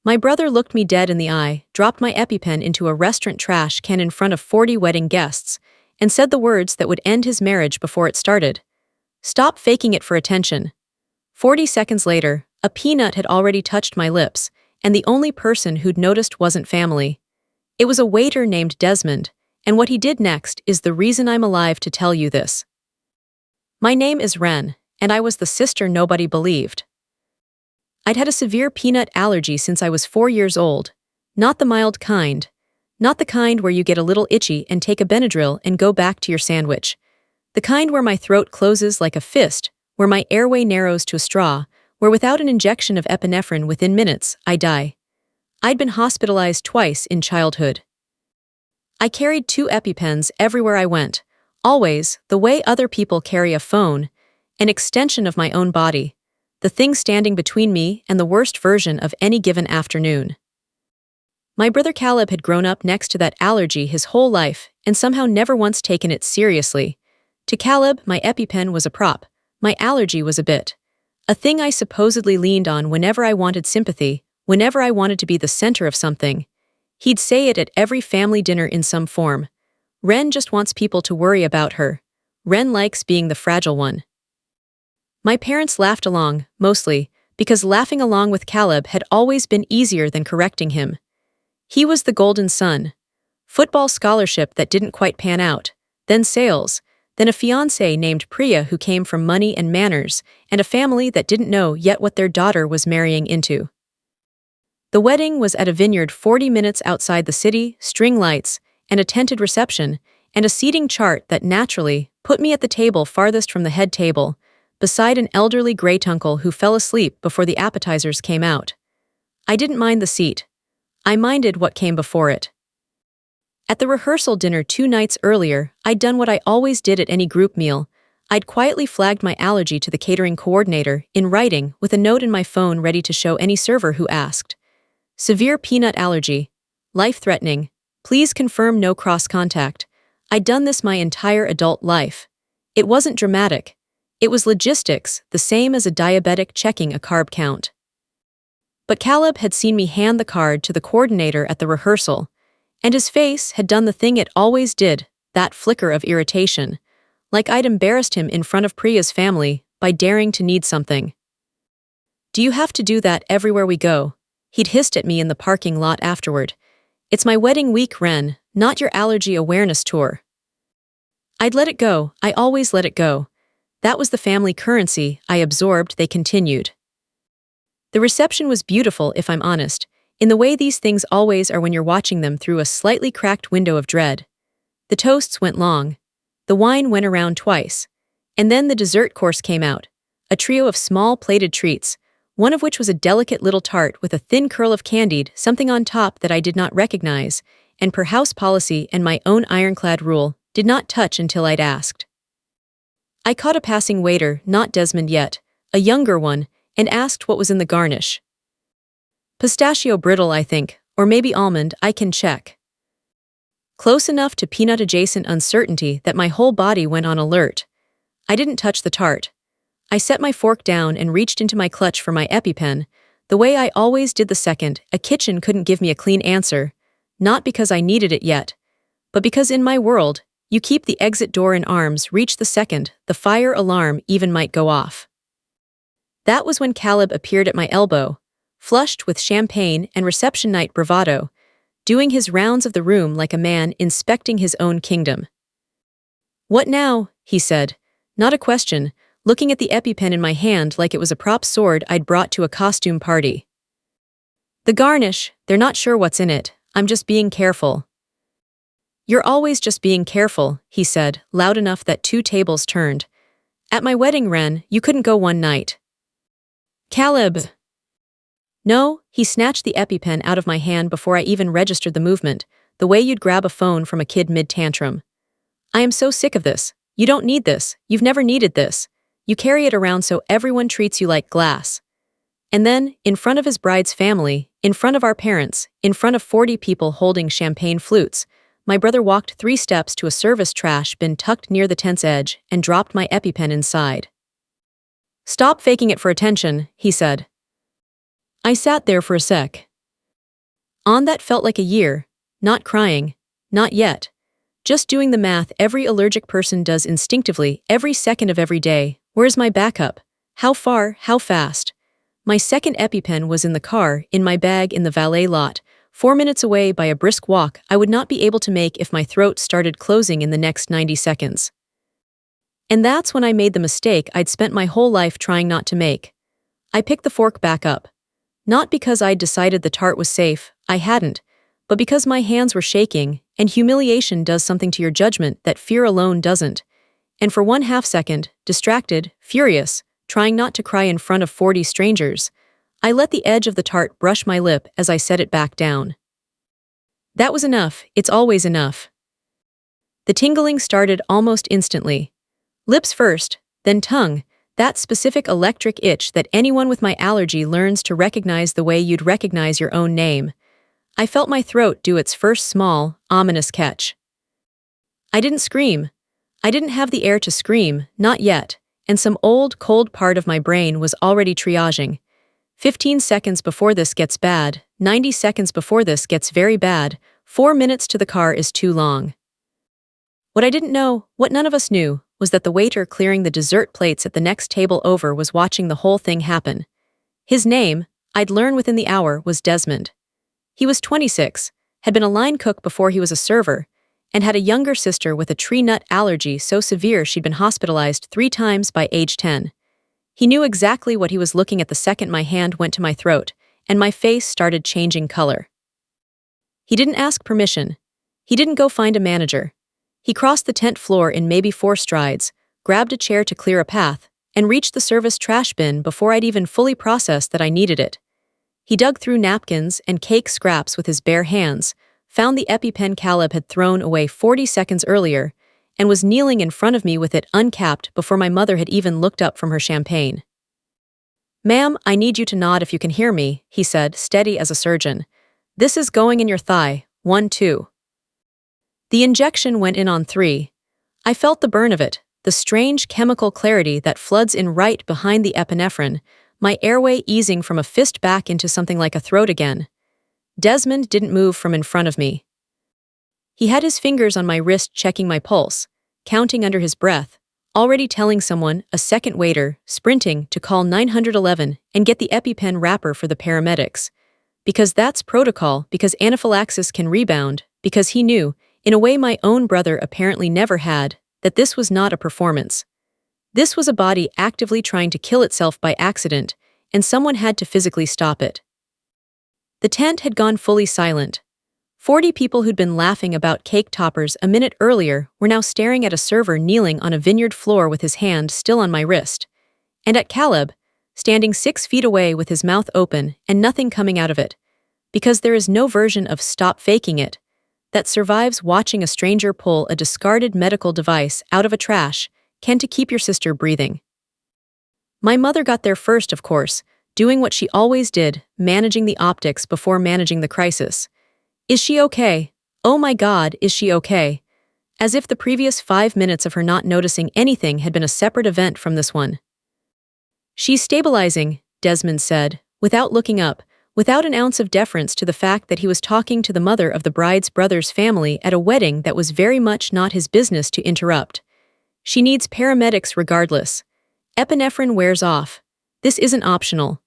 My brother looked me dead in the eye, dropped my EpiPen into a restaurant trash can in front of 40 wedding guests, and said the words that would end his marriage before it started. Stop faking it for attention. 40 seconds later, a peanut had already touched my lips, and the only person who'd noticed wasn't family. It was a waiter named Desmond, and what he did next is the reason I'm alive to tell you this. My name is Ren, and I was the sister nobody believed. I'd had a severe peanut allergy since I was 4 years old. Not the mild kind. Not the kind where you get a little itchy and take a Benadryl and go back to your sandwich. The kind where my throat closes like a fist, where my airway narrows to a straw, where without an injection of epinephrine within minutes, I die. I'd been hospitalized twice in childhood. I carried 2 EpiPens everywhere I went, always the way other people carry a phone, an extension of my own body, the thing standing between me and the worst version of any given afternoon. My brother Caleb had grown up next to that allergy his whole life and somehow never once taken it seriously. To Caleb, my EpiPen was a prop, my allergy was a bit. A thing I supposedly leaned on whenever I wanted sympathy, whenever I wanted to be the center of something. He'd say it at every family dinner in some form. Ren just wants people to worry about her. Ren likes being the fragile one. My parents laughed along, mostly, because laughing along with Caleb had always been easier than correcting him. He was the golden son. Football scholarship that didn't quite pan out, then sales, then a fiancée named Priya who came from money and manners, and a family that didn't know yet what their daughter was marrying into. The wedding was at a vineyard 40 minutes outside the city, string lights, and a tented reception, and a seating chart that naturally put me at the table farthest from the head table, beside an elderly great-uncle who fell asleep before the appetizers came out. I didn't mind the seat. I minded what came before it. At the rehearsal dinner 2 nights earlier, I'd done what I always did at any group meal. I'd quietly flagged my allergy to the catering coordinator, in writing, with a note in my phone ready to show any server who asked. Severe peanut allergy. Life-threatening. Please confirm no cross-contact. I'd done this my entire adult life. It wasn't dramatic. It was logistics, the same as a diabetic checking a carb count. But Caleb had seen me hand the card to the coordinator at the rehearsal, and his face had done the thing it always did, that flicker of irritation, like I'd embarrassed him in front of Priya's family by daring to need something. Do you have to do that everywhere we go? He'd hissed at me in the parking lot afterward. It's my wedding week, Ren, not your allergy awareness tour. I'd let it go, I always let it go. That was the family currency I absorbed, they continued. The reception was beautiful, if I'm honest, in the way these things always are when you're watching them through a slightly cracked window of dread. The toasts went long. The wine went around twice. And then the dessert course came out, a trio of small plated treats, one of which was a delicate little tart with a thin curl of candied something on top that I did not recognize, and per house policy and my own ironclad rule, did not touch until I'd asked. I caught a passing waiter, not Desmond yet, a younger one, and asked what was in the garnish. Pistachio brittle, I think, or maybe almond, I can check. Close enough to peanut-adjacent uncertainty that my whole body went on alert. I didn't touch the tart. I set my fork down and reached into my clutch for my EpiPen, the way I always did the second a kitchen couldn't give me a clean answer, not because I needed it yet, but because in my world, you keep the exit door in arm's reach the second the fire alarm even might go off. That was when Caleb appeared at my elbow, flushed with champagne and reception night bravado, doing his rounds of the room like a man inspecting his own kingdom. "What now?" he said, not a question, looking at the EpiPen in my hand like it was a prop sword I'd brought to a costume party. "The garnish, they're not sure what's in it, I'm just being careful." "You're always just being careful," he said, loud enough that 2 tables turned. "At my wedding, Ren, you couldn't go one night." "Caleb!" "No," he snatched the EpiPen out of my hand before I even registered the movement, the way you'd grab a phone from a kid mid-tantrum. "I am so sick of this. You don't need this. You've never needed this. You carry it around so everyone treats you like glass." And then, in front of his bride's family, in front of our parents, in front of 40 people holding champagne flutes, my brother walked 3 steps to a service trash bin tucked near the tent's edge and dropped my EpiPen inside. "Stop faking it for attention," he said. I sat there for a sec. On that felt like a year. Not crying. Not yet. Just doing the math every allergic person does instinctively every second of every day. Where's my backup? How far? How fast? My second EpiPen was in the car, in my bag in the valet lot, 4 minutes away by a brisk walk I would not be able to make if my throat started closing in the next 90 seconds. And that's when I made the mistake I'd spent my whole life trying not to make. I picked the fork back up. Not because I'd decided the tart was safe, I hadn't, but because my hands were shaking, and humiliation does something to your judgment that fear alone doesn't. And for 1/2 second, distracted, furious, trying not to cry in front of 40 strangers, I let the edge of the tart brush my lip as I set it back down. That was enough. It's always enough. The tingling started almost instantly. Lips first, then tongue, that specific electric itch that anyone with my allergy learns to recognize the way you'd recognize your own name. I felt my throat do its first small, ominous catch. I didn't scream. I didn't have the air to scream, not yet, and some old, cold part of my brain was already triaging. 15 seconds before this gets bad, 90 seconds before this gets very bad, 4 minutes to the car is too long. What I didn't know, what none of us knew, was that the waiter clearing the dessert plates at the next table over was watching the whole thing happen. His name, I'd learn within the hour, was Desmond. He was 26, had been a line cook before he was a server, and had a younger sister with a tree nut allergy so severe she'd been hospitalized 3 times by age 10. He knew exactly what he was looking at the second my hand went to my throat, and my face started changing color. He didn't ask permission. He didn't go find a manager. He crossed the tent floor in maybe 4 strides, grabbed a chair to clear a path, and reached the service trash bin before I'd even fully processed that I needed it. He dug through napkins and cake scraps with his bare hands, found the EpiPen Caleb had thrown away 40 seconds earlier, and was kneeling in front of me with it uncapped before my mother had even looked up from her champagne. "Ma'am, I need you to nod if you can hear me," he said, steady as a surgeon. "This is going in your thigh. 1, 2. The injection went in on 3. I felt the burn of it, the strange chemical clarity that floods in right behind the epinephrine, my airway easing from a fist back into something like a throat again. Desmond didn't move from in front of me. He had his fingers on my wrist checking my pulse, counting under his breath, already telling someone, a second waiter, sprinting to call 911 and get the EpiPen wrapper for the paramedics. Because that's protocol, because anaphylaxis can rebound, because he knew, in a way my own brother apparently never had, that this was not a performance. This was a body actively trying to kill itself by accident, and someone had to physically stop it. The tent had gone fully silent. 40 people who'd been laughing about cake toppers a minute earlier were now staring at a server kneeling on a vineyard floor with his hand still on my wrist, and at Caleb, standing 6 feet away with his mouth open and nothing coming out of it, because there is no version of "stop faking it" that survives watching a stranger pull a discarded medical device out of a trash can to keep your sister breathing. My mother got there first, of course, doing what she always did, managing the optics before managing the crisis. Is she okay? Oh my God, is she okay? As if the previous 5 minutes of her not noticing anything had been a separate event from this one. "She's stabilizing," Desmond said, without looking up, without an ounce of deference to the fact that he was talking to the mother of the bride's brother's family at a wedding that was very much not his business to interrupt. "She needs paramedics regardless. Epinephrine wears off. This isn't optional."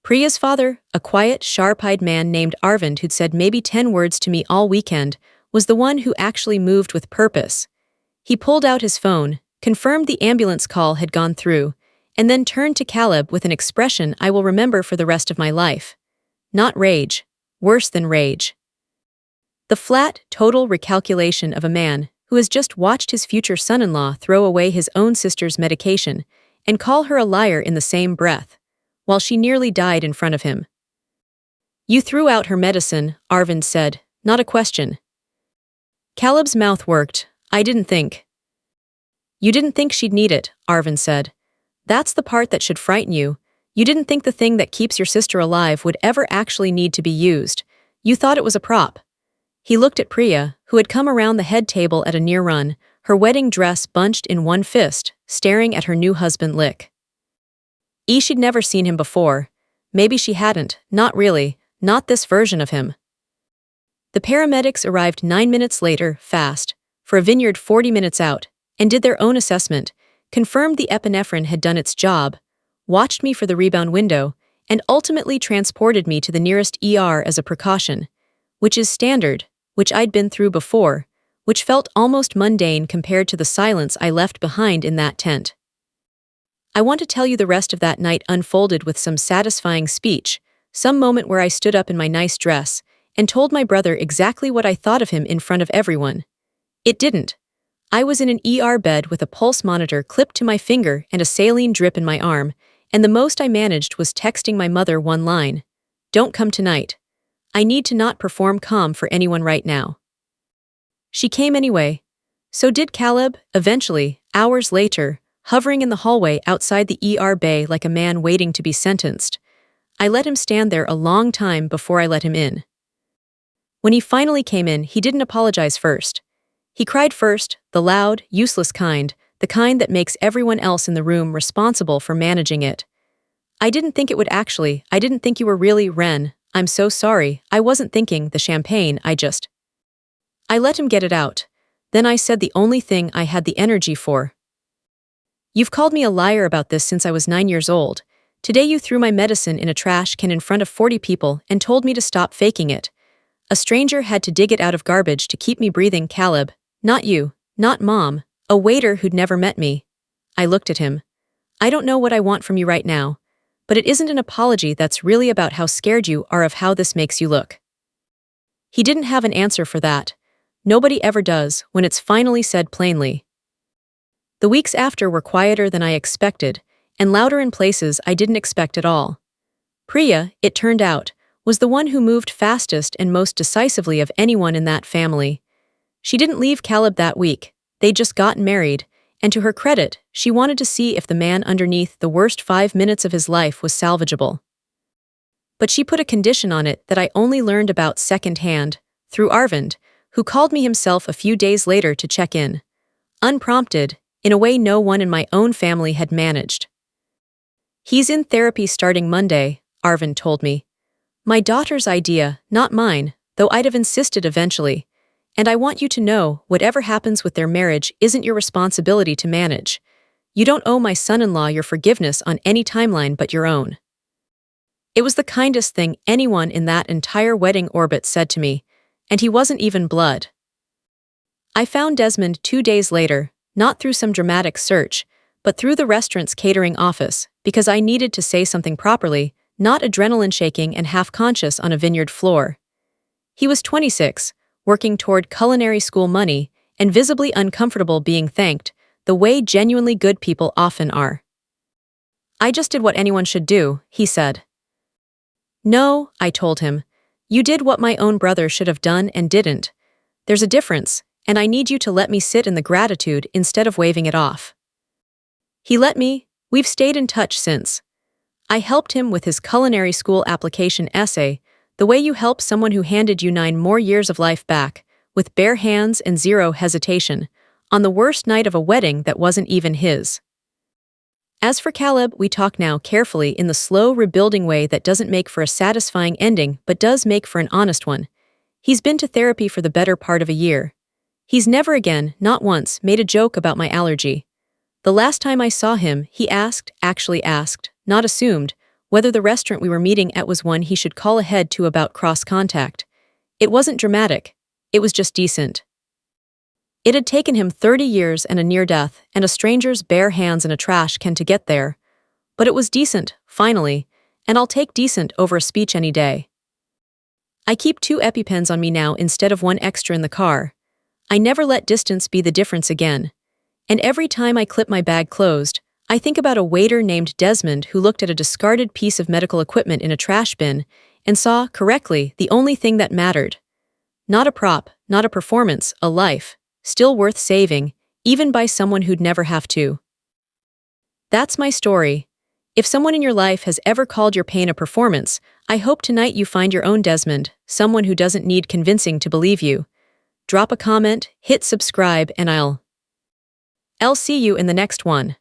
Priya's father, a quiet, sharp-eyed man named Arvind who'd said maybe 10 words to me all weekend, was the one who actually moved with purpose. He pulled out his phone, confirmed the ambulance call had gone through, and then turned to Caleb with an expression I will remember for the rest of my life. Not rage. Worse than rage. The flat, total recalculation of a man who has just watched his future son-in-law throw away his own sister's medication and call her a liar in the same breath, while she nearly died in front of him. "You threw out her medicine," Arvind said, not a question. Caleb's mouth worked. "I didn't think." "You didn't think she'd need it," Arvind said. "That's the part that should frighten you. You didn't think the thing that keeps your sister alive would ever actually need to be used. You thought it was a prop." He looked at Priya, who had come around the head table at a near run, her wedding dress bunched in one fist, staring at her new husband lick. She'd never seen him before. Maybe she hadn't, not really, not this version of him. The paramedics arrived 9 minutes later, fast, for a vineyard 40 minutes out, and did their own assessment, confirmed the epinephrine had done its job, watched me for the rebound window, and ultimately transported me to the nearest ER as a precaution, which is standard, which I'd been through before, which felt almost mundane compared to the silence I left behind in that tent. I want to tell you the rest of that night unfolded with some satisfying speech, some moment where I stood up in my nice dress and told my brother exactly what I thought of him in front of everyone. It didn't. I was in an ER bed with a pulse monitor clipped to my finger and a saline drip in my arm, and the most I managed was texting my mother one line: "Don't come tonight. I need to not perform calm for anyone right now." She came anyway. So did Caleb, eventually, hours later, hovering in the hallway outside the ER bay like a man waiting to be sentenced. I let him stand there a long time before I let him in. When he finally came in, he didn't apologize first. He cried first, the loud, useless kind, the kind that makes everyone else in the room responsible for managing it. I didn't think you were really Ren. I'm so sorry, I wasn't thinking the champagne, I let him get it out. Then I said the only thing I had the energy for. "You've called me a liar about this since I was 9 years old. Today you threw my medicine in a trash can in front of 40 people and told me to stop faking it. A stranger had to dig it out of garbage to keep me breathing, Caleb. Not you, not Mom, a waiter who'd never met me." I looked at him. "I don't know what I want from you right now, but it isn't an apology that's really about how scared you are of how this makes you look." He didn't have an answer for that. Nobody ever does when it's finally said plainly. The weeks after were quieter than I expected, and louder in places I didn't expect at all. Priya, it turned out, was the one who moved fastest and most decisively of anyone in that family. She didn't leave Caleb that week, they'd just gotten married, and to her credit, she wanted to see if the man underneath the worst 5 minutes of his life was salvageable. But she put a condition on it that I only learned about secondhand, through Arvind, who called me himself a few days later to check in. Unprompted, in a way no one in my own family had managed. "He's in therapy starting Monday," Arvind told me. "My daughter's idea, not mine, though I'd have insisted eventually. And I want you to know, whatever happens with their marriage isn't your responsibility to manage. You don't owe my son-in-law your forgiveness on any timeline but your own." It was the kindest thing anyone in that entire wedding orbit said to me, and he wasn't even blood. I found Desmond 2 days later, not through some dramatic search, but through the restaurant's catering office, because I needed to say something properly, not adrenaline-shaking and half-conscious on a vineyard floor. He was 26, working toward culinary school money, and visibly uncomfortable being thanked, the way genuinely good people often are. "I just did what anyone should do," he said. "No," I told him. "You did what my own brother should have done and didn't. There's a difference, and I need you to let me sit in the gratitude instead of waving it off." He let me. We've stayed in touch since. I helped him with his culinary school application essay, the way you help someone who handed you 9 more years of life back, with bare hands and zero hesitation, on the worst night of a wedding that wasn't even his. As for Caleb, we talk now carefully in the slow rebuilding way that doesn't make for a satisfying ending but does make for an honest one. He's been to therapy for the better part of a year. He's never again, not once, made a joke about my allergy. The last time I saw him, he actually asked, not assumed, whether the restaurant we were meeting at was one he should call ahead to about cross-contact. It wasn't dramatic. It was just decent. It had taken him 30 years and a near-death and a stranger's bare hands in a trash can to get there. But it was decent, finally, and I'll take decent over a speech any day. I keep 2 EpiPens on me now instead of 1 extra in the car. I never let distance be the difference again. And every time I clip my bag closed, I think about a waiter named Desmond who looked at a discarded piece of medical equipment in a trash bin and saw, correctly, the only thing that mattered. Not a prop, not a performance, a life, still worth saving, even by someone who'd never have to. That's my story. If someone in your life has ever called your pain a performance, I hope tonight you find your own Desmond, someone who doesn't need convincing to believe you. Drop a comment, hit subscribe, and I'll see you in the next one.